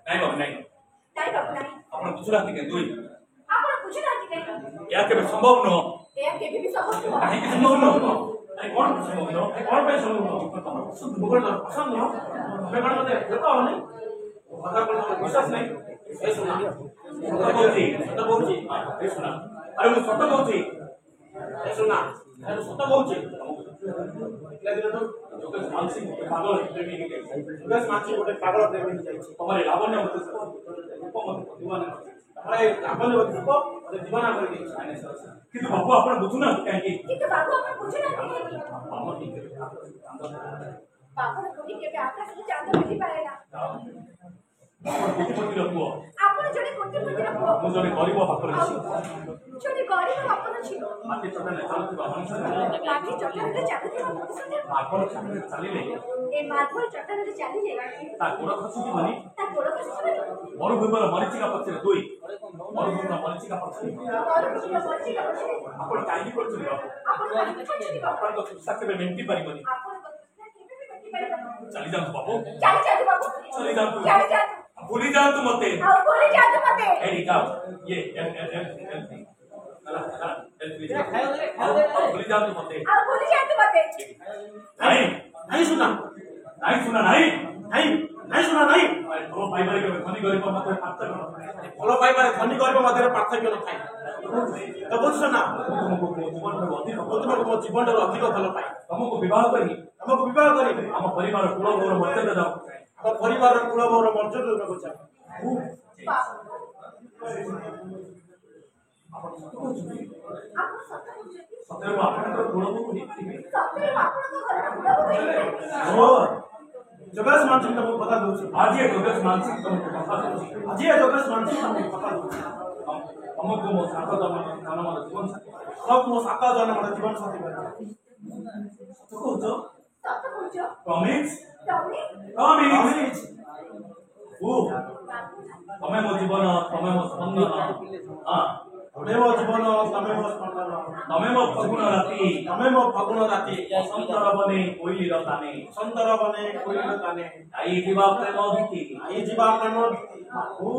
नहीं बाबू नहीं ଆପଣ ବୁଝୁନାହାନ୍ତି କି ଦୁଇ ଏହା କେବେ ସମ୍ଭବ ନୁହଁ କାହିଁକି ସମ୍ଭବ ନୁହଁ ଆରେ କଣ ସମ୍ଭବ ନୁହଁ କଣ ପାଇଁ ସମ୍ଭବ ନୁହଁ ପସନ୍ଦ ନୁହଁ ତମେ କଣ ମତେ ଦେଖ ହବନି କଥା କଣ ବିଶ୍ୱାସ ନାହିଁ ଏ ଶୁଣା ସତ କହୁଛି ଏ ଶୁଣା ଆରେ ମୁଁ ସତ କହୁଛି ଏ ଶୁଣା ଆରେ ସତ କହୁଛି ଯୋଗେଶ ମାନସି ଗୋଟେ ପାଗଳ ପ୍ରେମୀ ହେଇଯାଇଛି ଯୋଗେଶ ମାନସି ଗୋଟେ ପାଗଳ ପ୍ରେମୀ ହେଇଯାଇଛି ତମର ଲାବଣ୍ୟ ମତେ ରୂପ ମତେ ପ୍ରତିଭାନ ତାପରେ ଲାବଣ୍ୟ ମତେ ରୂପ ମତେ ଦିବାନା କରିଦେଇଛି କିନ୍ତୁ ବାବୁ ଆପଣ ବୁଝୁନାହାନ୍ତି କାହିଁକି କିନ୍ତୁ ବାବୁ ଆପଣ ବୁଝୁନାହାନ୍ତି ଆମ ଠିକ ବାବୁ କୋଟି କେବେ ଆକାଶରେ ଚାନ୍ଦ ମିଳି ପାରେନା ଆପଣ କୋଟିପତିର ପୁଅ ଆପଣ ଜଣେ କୋଟିପତିର ପୁଅ ମୁଁ ଜଣେ ଗରିବ ପାଖରେ ଅଛି ଜଣେ ଗରିବ ଆପଣ ছিল ମାଟି ଚଟାଣରେ ଚାଲୁଥିବା ମଣିଷ ମାଟି ଚଟାଣରେ ଚାଲୁଥିବା ମଣିଷ ମାର୍ବଲ ଚଟାଣରେ ଚାଲିଲେ ଏ ମାର୍ବଲ ଚଟାଣରେ ଚାଲିଲେ ତା ଗୋଡ଼ ଖସୁଯିବନି ତା ଗୋଡ଼ ଖସୁଯିବନି ମରୁଭୂମିର ମରିଚିକା ପଛରେ ଦୁଇ ମରୁଭୂମିର ମରିଚିକା ପଛରେ ଆପଣ କାହିଁକି କରୁଛନ୍ତି ଆପଣଙ୍କ ତୃଷା କେବେ ମେଣ୍ଟି ପାରିବନି ଚାଲି ଯାଆନ୍ତୁ ବାବୁ ଚାଲି ଯାଆନ୍ତୁ भूली जाओ तुम मते एडी जाओ ये भूली जाओ तुम मते नहीं नहीं सुना नहीं सुना नहीं नहीं नहीं सुना नहीं भलो पाइबारे के धनी गरीब मते पार्थक्य भलो पाइबारे धनी गरीब मते पार्थक्य न थाए तो बुझ सुना तुमको जीवन में अधिक तुमको जीवन में अधिक भलो पाए तुमको विवाह करी हम परिवार कुल गौर मर्यादा जाओ हम परिवार कुल गौर मर्यादा देबो चाहे सତରେ ଆପଣଙ୍କର ଗୁଣକୁ ଦେଖିବେ जोगेश मानसिंह तुमको पता दूसरी आज ये जोगेश मानसिंह तुमको पता दूसरी आज ये जोगेश मानसिंह तुमको पता दूसरी हमको मो साका जन मन जीवन साथी सब मो साका जन मन जीवन साथी तो कहतो प्रॉमिस प्रॉमिस ओ तमे मो जीवन तमे मो स्पंदन हां तमे मो जीवन तमे मो स्पंदन तमे मो फगुण राती बसंतर बने कोइलीर ताने आई जीवा प्रेम गीति ओ